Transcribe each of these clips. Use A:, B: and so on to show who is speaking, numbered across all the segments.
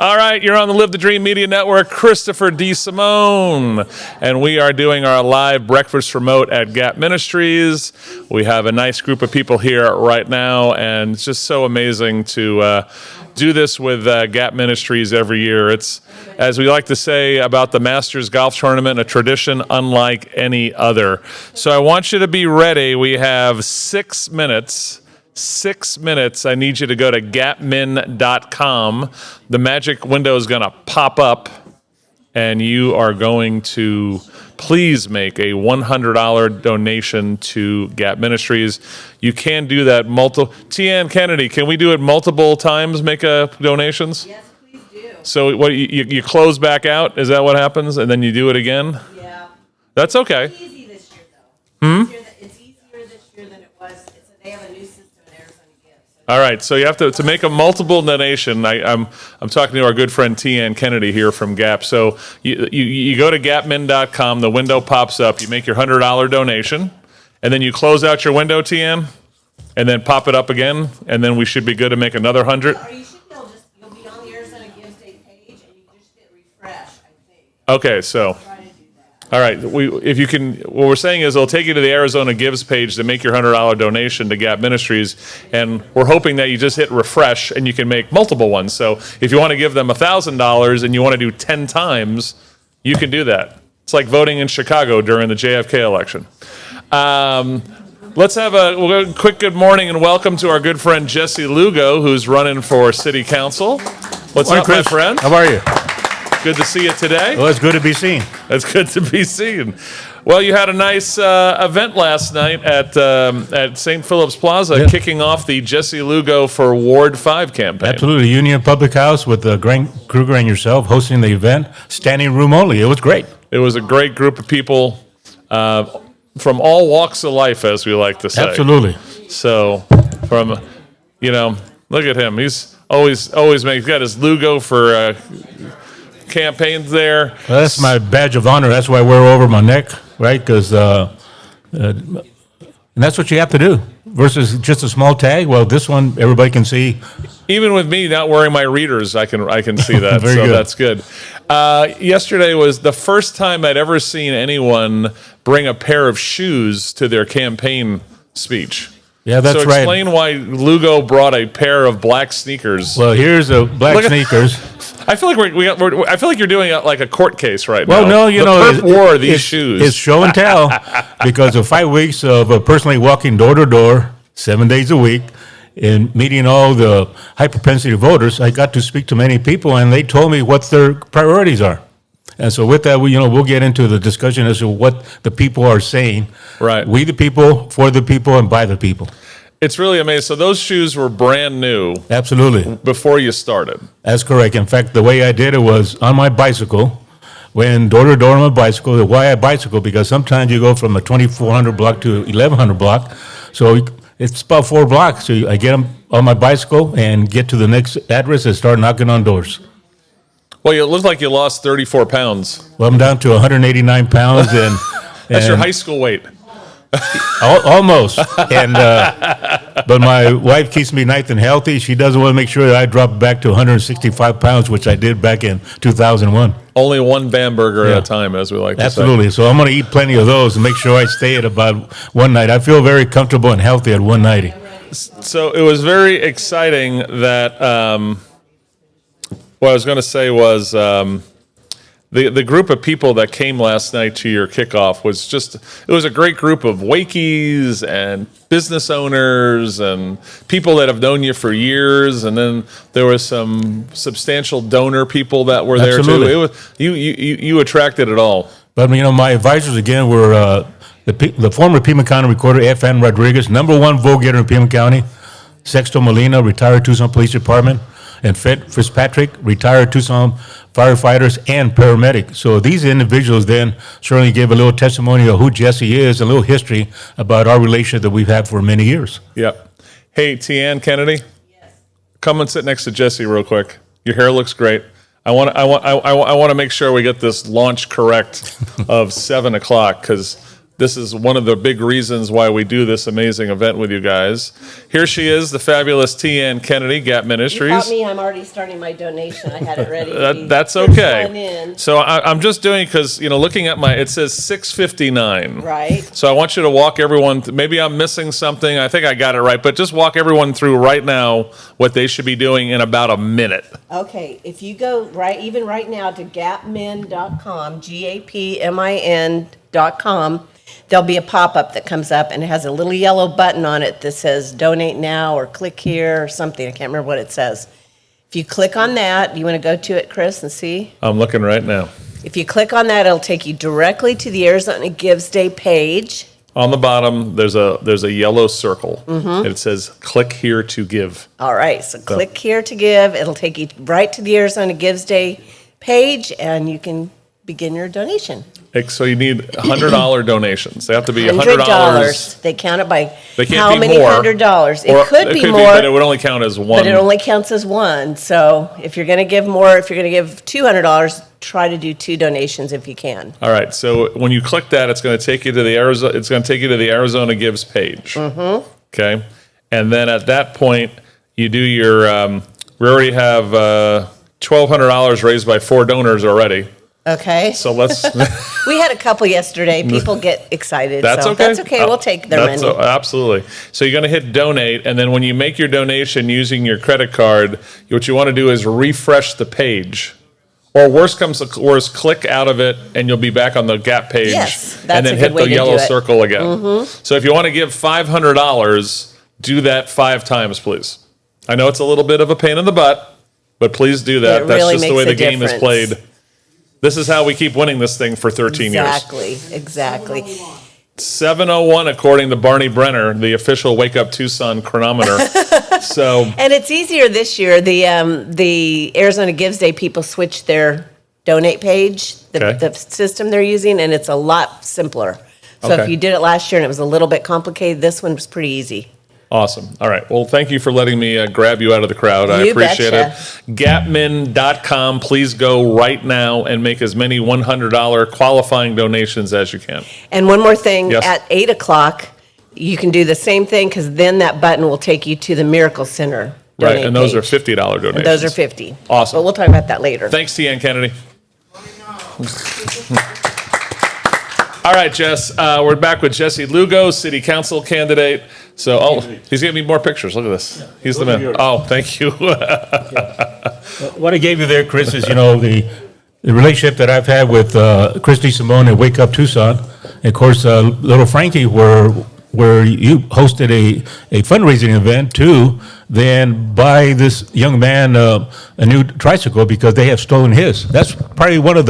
A: All right, you're on the Live the Dream Media Network. Christopher DeSimone, and we are doing our live breakfast remote at Gap Ministries. We have a nice group of people here right now, and it's just so amazing to do this with Gap Ministries every year. It's, as we like to say about the Masters Golf Tournament, a tradition unlike any other. So I want you to be ready. We have 6 minutes. 6 minutes. I need you to go to gapmin.com. The magic window is going to pop up, and you are going to please make a $100 donation to Gap Ministries. You can do that multiple. Tian Kennedy, can we do it multiple times, make donations?
B: Yes, please do.
A: So what you close back out? Is that what happens? And then you do it again?
B: Yeah.
A: That's okay.
B: It's easy this year, though. It's easier this year than it was. They have a new system in Arizona Gives.
A: All right, so you have to make a multiple donation. I'm talking to our good friend Tian Kennedy here from Gap. So you go to gapmin.com, the window pops up, you make your $100 donation, and then you close out your window, Tian, and then pop it up again, and then we should be good to make another 100.
B: Or you should be able you'll be on the Arizona Gives Day page, and you can just hit refresh, I think.
A: Okay, so.
B: Try to do that.
A: All right, if you can, what we're saying is it'll take you to the Arizona Gives page to make your $100 donation to Gap Ministries, and we're hoping that you just hit refresh and you can make multiple ones. So if you want to give them $1,000 and you want to do 10 times, you can do that. It's like voting in Chicago during the JFK election. Let's have a quick good morning and welcome to our good friend Jesse Lugo, who's running for City Council. What's
C: Morning,
A: up,
C: Chris.
A: my friend?
C: How are you?
A: Good to see you today.
C: Well, it's good to be seen.
A: It's good to be seen. Well, you had a nice event last night at St. Philip's Plaza, kicking off the Jesse Lugo for Ward 5 campaign.
C: Absolutely. Union Public House with Grant Kruger and yourself hosting the event. Standing room only. It was great.
A: It was a great group of people from all walks of life, as we like to say.
C: Absolutely.
A: So, look at him. He's always he's got his Lugo for campaigns there.
C: Well, that's my badge of honor. That's why I wear it over my neck, right? Because and that's what you have to do versus just a small tag. Well, this one everybody can see.
A: Even with me not wearing my readers, I can see that.
C: Very
A: so
C: good.
A: That's good. Yesterday was the first time I'd ever seen anyone bring a pair of shoes to their campaign speech.
C: Yeah, that's
A: so
C: right.
A: explain why Lugo brought a pair of black sneakers.
C: Well, here's a black sneakers.
A: I feel like I feel like you're doing like a court case right
C: Well,
A: now.
C: no,
A: Perp wore these shoes.
C: It's show and tell because of 5 weeks of personally walking door to door, 7 days a week, and meeting all the high propensity voters. I got to speak to many people, and they told me what their priorities are. And so with that, we'll get into the discussion as to what the people are saying.
A: Right.
C: We the people, for the people, and by the people.
A: It's really amazing. So those shoes were brand new
C: Absolutely.
A: before you started.
C: That's correct. In fact, the way I did it was on my bicycle, went door to door on my bicycle. Why I bicycle? Because sometimes you go from a 2,400 block to 1,100 block. So it's about 4 blocks. So I get them on my bicycle and get to the next address and start knocking on doors.
A: Well, it looked like you lost 34 pounds.
C: Well, I'm down to 189 pounds, and
A: That's your high school weight.
C: almost. And but my wife keeps me nice and healthy. She doesn't want to make sure that I drop back to 165 pounds, which I did back in 2001.
A: Only one Bamberger at a time, as we like to say.
C: Absolutely. So I'm going to eat plenty of those and make sure I stay at about 190. I feel very comfortable and healthy at 190.
A: So it was very exciting that. What I was going to say was the group of people that came last night to your kickoff it was a great group of Wakies and business owners and people that have known you for years, and then there was some substantial donor people that were there
C: Absolutely.
A: too. It was you attracted it all.
C: But my advisors again were the former Pima County Recorder F.N. Rodriguez, #1 vote getter in Pima County, Sexto Molina, retired Tucson Police Department, and Fred Fitzpatrick, retired Tucson firefighters and paramedic. So these individuals then certainly gave a little testimony of who Jesse is, a little history about our relationship that we've had for many years.
A: Yep. Hey, Tian Kennedy,
B: Yes.
A: come and sit next to Jesse real quick. Your hair looks great. I want to make sure we get this launch correct of 7 o'clock because This is one of the big reasons why we do this amazing event with you guys. Here she is, the fabulous T. Ann Kennedy, Gap
B: You
A: Ministries.
B: caught me, I'm already starting my donation. I had it ready.
A: That's
B: First one
A: okay.
B: in,
A: So I'm just doing, because, looking at it says 6:59.
B: right?
A: So I want you to walk everyone, maybe I'm missing something. I think I got it right, but just walk everyone through right now what they should be doing in about a minute.
B: Okay, if you go even right now to gapmin.com, GAPMIN.com, there'll be a pop-up that comes up and it has a little yellow button on it that says donate now or click here or something. I can't remember what it says. If you click on that, you want to go to it, Chris, and see?
A: I'm looking right now.
B: If you click on that, it'll take you directly to the Arizona Gives Day page.
A: On the bottom, there's a yellow circle. And it says click here to give.
B: All right, so click here to give. It'll take you right to the Arizona Gives Day page and you can begin your donation.
A: So you need $100 donations. They have to be $100.
B: $100. They count it by
A: They can't
B: how
A: be
B: many
A: more.
B: $100.
A: Or
B: It could be more,
A: but it would only count as one.
B: but it only counts as one. So if you're going to give more, if you're going to give $200, try to do 2 donations if you can.
A: All right. So when you click that, it's going to take you to the Arizona. It's going to take you to the Arizona Gives page. Okay. And then at that point, you do your. We already have $1,200 raised by 4 donors already.
B: Okay.
A: So let's.
B: We had a couple yesterday. People get excited.
A: That's
B: so
A: okay.
B: That's okay. We'll take their money.
A: Absolutely. So you're going to hit donate, and then when you make your donation using your credit card, what you want to do is refresh the page. Or worst comes to worst, click out of it, and you'll be back on the Gap page.
B: Yes,
A: and
B: that's
A: then
B: a
A: hit
B: good way
A: the
B: to
A: yellow
B: do it.
A: circle again. So if you want to give $500, do that 5 times, please. I know it's a little bit of a pain in the butt, but please do that.
B: It
A: That's
B: really
A: just the
B: makes
A: way
B: a
A: the game is
B: difference.
A: played. This is how we keep winning this thing for 13 years.
B: Exactly.
A: 7:01 according to Barney Brenner, the official Wake Up Tucson chronometer. So
B: And it's easier this year. The Arizona Gives Day people switched their donate page,
A: Okay.
B: the system they're using, and it's a lot simpler. So
A: Okay.
B: if you did it last year and it was a little bit complicated, this one was pretty easy.
A: awesome. All right. Well, thank you for letting me grab you out of the crowd. I
B: You
A: appreciate
B: betcha.
A: it. Gapmin.com. Please go right now and make as many $100 qualifying donations as you can.
B: And one more thing,
A: Yes.
B: at 8 o'clock, you can do the same thing because then that button will take you to the Miracle Center donate
A: Right. And those are
B: page.
A: $50 donations.
B: And those are 50.
A: Awesome.
B: But we'll talk about that later.
A: Thanks, T. Ann Kennedy. All right, Jess. We're back with Jesse Lugo, City Council candidate. So, he's giving me more pictures. Look at this. He's the man. Oh, thank you.
C: What I gave you there, Chris, is, the relationship that I've had with Chris DeSimone at Wake Up Tucson. And of course, little Frankie, where you hosted a fundraising event to then buy this young man a new tricycle because they have stolen his. That's probably one of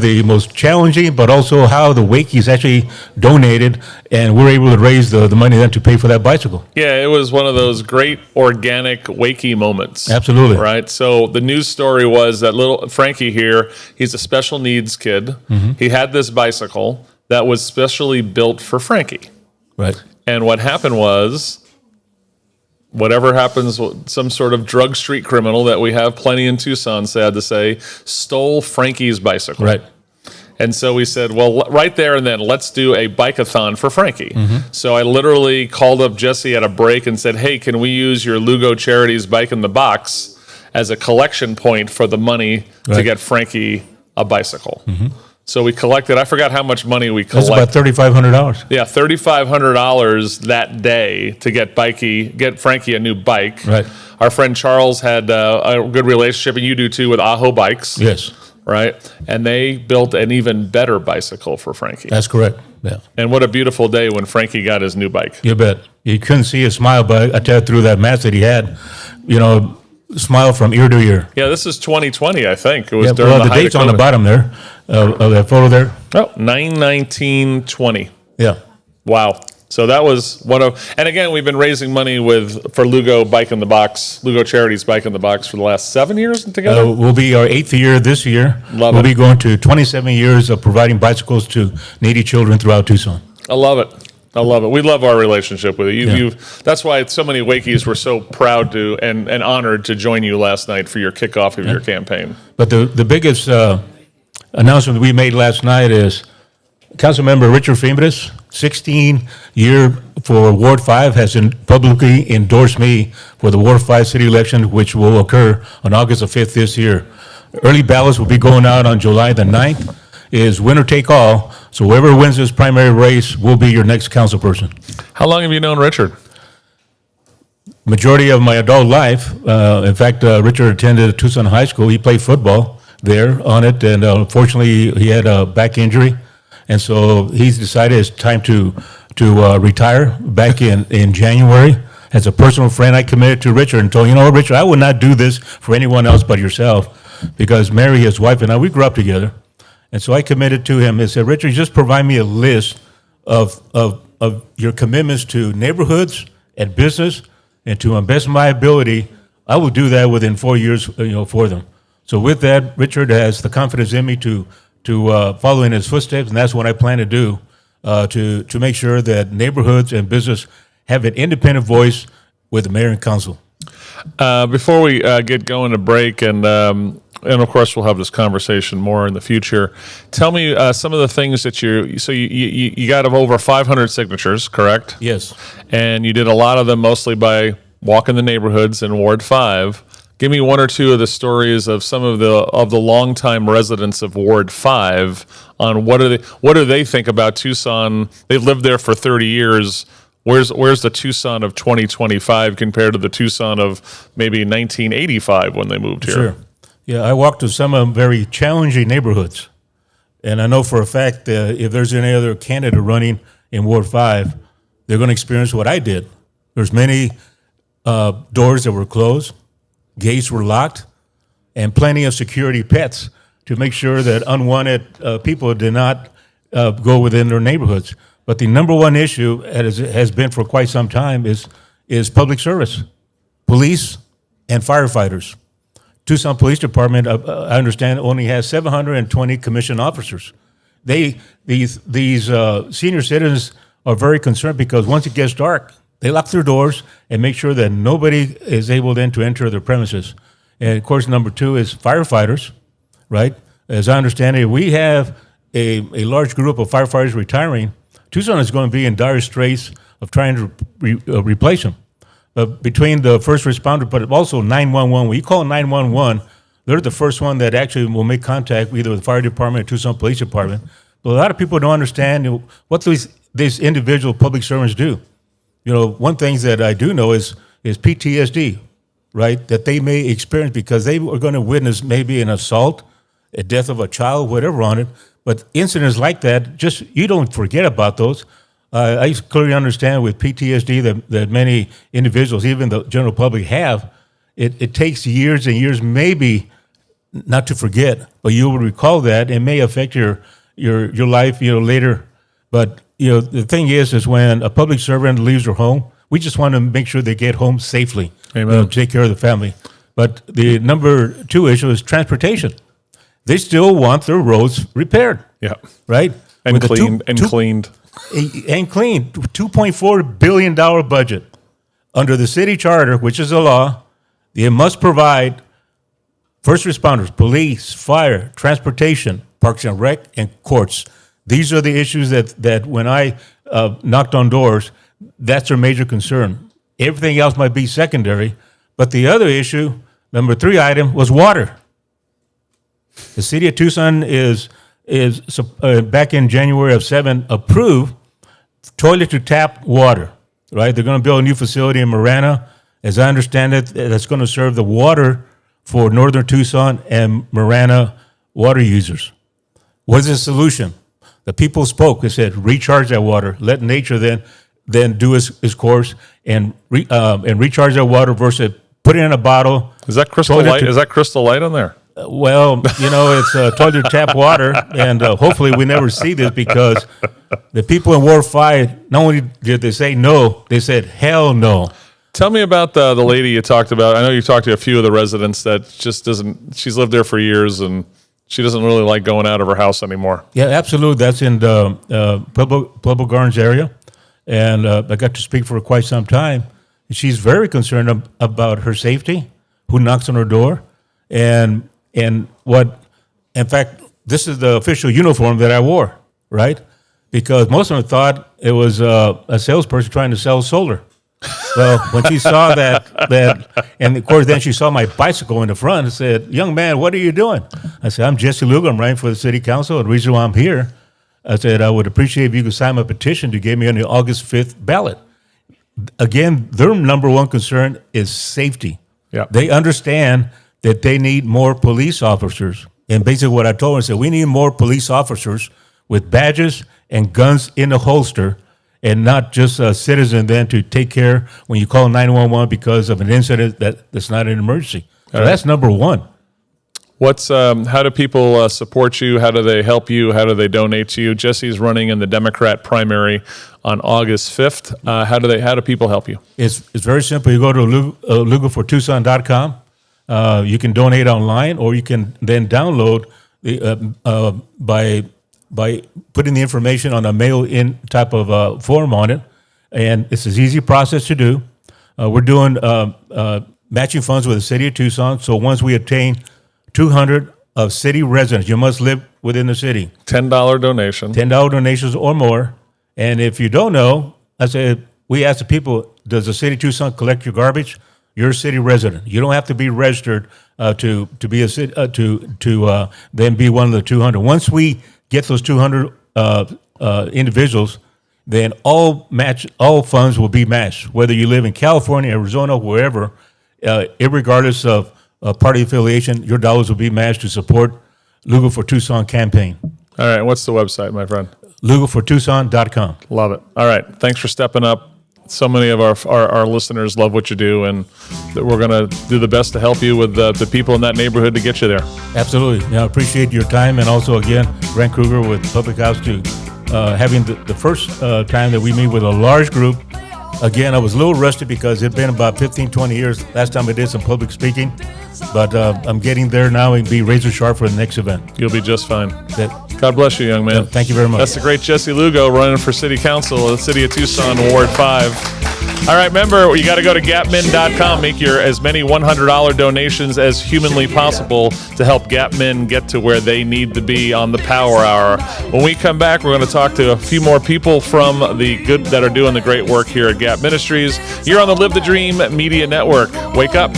C: the most challenging, but also how the Wakeys actually donated, and we're able to raise the money then to pay for that bicycle.
A: Yeah, it was one of those great organic wakey moments.
C: Absolutely.
A: Right. So the news story was that little Frankie here, he's a special needs kid. He had this bicycle that was specially built for Frankie.
C: Right.
A: And what happened was, whatever happens, some sort of drug street criminal that we have plenty in Tucson, sad to say, stole Frankie's bicycle.
C: Right.
A: And so we said, well, right there and then, let's do a bike-a-thon for Frankie. So I literally called up Jesse at a break and said, hey, can we use your Lugo Charities Bike in the Box as a collection point for the money to
C: Right.
A: get Frankie a bicycle? So we collected, I forgot how much money we
C: That's
A: collected.
C: about $3,500.
A: Yeah, $3,500 that day to get Frankie a new bike.
C: Right.
A: Our friend Charles had a good relationship, and you do too, with Aho Bikes.
C: Yes,
A: Right. And they built an even better bicycle for Frankie.
C: that's correct. Yeah,
A: And what a beautiful day when Frankie got his new bike.
C: you bet. You couldn't see his smile, but I tell you, through that mask that he had, smile from ear to ear.
A: Yeah, this is 2020, I think. It was
C: Yeah,
A: during
C: well,
A: the
C: the
A: height
C: date's
A: of
C: on the
A: COVID.
C: bottom there of that photo there.
A: Oh, 9/19/20.
C: Yeah.
A: Wow. So that was one of, and again, we've been raising money for Lugo Bike in the Box, Lugo Charities Bike in the Box for the last 7 years together.
C: We'll be our 8th year this year.
A: Love
C: we'll
A: it.
C: be going to 27 years of providing bicycles to needy children throughout Tucson.
A: I love it. I love it. We love our relationship with you.
C: Yeah.
A: That's why so many Wakeys were so proud to and honored to join you last night for your kickoff of your campaign.
C: But the biggest announcement we made last night is Councilmember Richard Fimbres, 16-year for Ward 5, has publicly endorsed me for the Ward 5 city election, which will occur on August the 5th this year. Early ballots will be going out on July the 9th. Is winner take all, so whoever wins this primary race will be your next council person.
A: How long have you known Richard?
C: Majority of my adult life. In fact, Richard attended Tucson High School. He played football there on it, and unfortunately, he had a back injury. And so he's decided it's time to retire back in January. As a personal friend, I committed to Richard and told him, Richard, I would not do this for anyone else but yourself, because Mary, his wife, and I, we grew up together. And so I committed to him and said, Richard, just provide me a list of your commitments to neighborhoods and business, and to the best of my ability, I will do that within 4 years, for them. So with that, Richard has the confidence in me to follow in his footsteps, and that's what I plan to do, to make sure that neighborhoods and business have an independent voice with the mayor and council.
A: Before we get going to break, and of course we'll have this conversation more in the future, tell me some of the things that you got over 500 signatures, correct?
C: Yes.
A: And you did a lot of them mostly by walking the neighborhoods in Ward 5. Give me one or two of the stories of some of the longtime residents of Ward 5 on what do they think about Tucson? They've lived there for 30 years. Where's the Tucson of 2025 compared to the Tucson of maybe 1985 when they moved here?
C: Sure. Yeah, I walked to some of them very challenging neighborhoods. And I know for a fact that if there's any other candidate running in Ward 5, they're going to experience what I did. There's many doors that were closed, gates were locked, and plenty of security pets to make sure that unwanted people did not go within their neighborhoods. But the number one issue, as it has been for quite some time, is public service, police and firefighters. Tucson Police Department, I understand, only has 720 commissioned officers. These senior citizens are very concerned because once it gets dark, they lock their doors and make sure that nobody is able then to enter their premises. And of course, number two is firefighters, right? As I understand it, we have a large group of firefighters retiring. Tucson is going to be in dire straits of trying to replace them. Between the first responder, but also 911, when you call 911, they're the first one that actually will make contact either with the fire department or Tucson Police Department. But a lot of people don't understand what these individual public servants do. One thing that I do know is PTSD, right? That they may experience because they are going to witness maybe an assault, a death of a child, whatever on it. But incidents like that, you don't forget about those. I clearly understand with PTSD that many individuals, even the general public, have. It takes years and years, maybe not to forget, but you will recall that. It may affect your life, later. But the thing is when a public servant leaves their home, we just want to make sure they get home safely.
A: Amen.
C: Take care of the family. But the number two issue is transportation. They still want their roads repaired.
A: Yeah.
C: Right?
A: And cleaned. And cleaned.
C: $2.4 billion budget. Under the city charter, which is a law, they must provide first responders, police, fire, transportation, parks and rec, and courts. These are the issues that when I knocked on doors, that's their major concern. Everything else might be secondary, but the other issue, number three item, was water. The city of Tucson is back in January of 7 approved toilet to tap water, right? They're going to build a new facility in Marana. As I understand it, that's going to serve the water for northern Tucson and Marana water users. What is the solution? The people spoke. They said, recharge that water. Let nature then do its course and recharge that water versus put it in a bottle.
A: Is that Crystal Light? Is that Crystal Light on there?
C: Well, it's toilet tap water, and hopefully we never see this because the people in Ward 5, not only did they say no, they said hell no.
A: Tell me about the lady you talked about. I know you talked to a few of the residents that just doesn't, she's lived there for years and she doesn't really like going out of her house anymore.
C: Yeah, absolutely. That's in the Pueblo Gardens area, and I got to speak for her quite some time. She's very concerned about her safety, who knocks on her door, and what, in fact, this is the official uniform that I wore, right? because most of them thought it was a salesperson trying to sell solar. Well, when she saw that, and of course, then she saw my bicycle in the front and said, "Young man, what are you doing?" I said, "I'm Jesse Lugo. I'm running for the city council. And the reason why I'm here," I said, "I would appreciate if you could sign my petition to get me on the August 5th ballot." Again, their number one concern is safety.
A: Yeah.
C: They understand that they need more police officers. And basically what I told them, I said, we need more police officers with badges and guns in the holster, and not just a citizen then to take care when you call 911 because of an incident that's not an emergency. So that's number one.
A: How do people support you? How do they help you? How do they donate to you? Jesse's running in the Democrat primary on August 5th. How do people help you?
C: It's very simple. You go to lugofortucson.com. You can donate online, or you can then download by putting the information on a mail-in type of form on it, and it's an easy process to do. We're doing matching funds with the city of Tucson, so once we attain 200 of city residents, you must live within the city.
A: $10 donation.
C: $10 donations or more. And if you don't know, I said, we ask the people, does the city of Tucson collect your garbage? You're a city resident. You don't have to be registered to be a city, to then be one of the 200. Once we get those 200 individuals, then all funds will be matched, whether you live in California, Arizona, wherever, irregardless of party affiliation, your dollars will be matched to support Lugo for Tucson campaign.
A: All right. What's the website, my friend?
C: lugofortucson.com.
A: Love it. All right. Thanks for stepping up. So many of our listeners love what you do, and that we're going to do the best to help you with the people in that neighborhood to get you there.
C: Absolutely. I appreciate your time, and also, again, Grant Kruger with Public House to having the first time that we meet with a large group. Again, I was a little rusty because it's been about 15, 20 years last time I did some public speaking, but I'm getting there now and be razor sharp for the next event.
A: You'll be just fine. God bless you, young man.
C: Thank you very much.
A: That's the great Jesse Lugo running for city council of the city of Tucson, Ward 5. All right, remember, you got to go to gapmin.com, make your as many $100 donations as humanly possible to help Gapmin get to where they need to be on the Power Hour. When we come back, we're going to talk to a few more people from the good that are doing the great work here at Gap Ministries. You're on the Live the Dream Media Network. Wake up.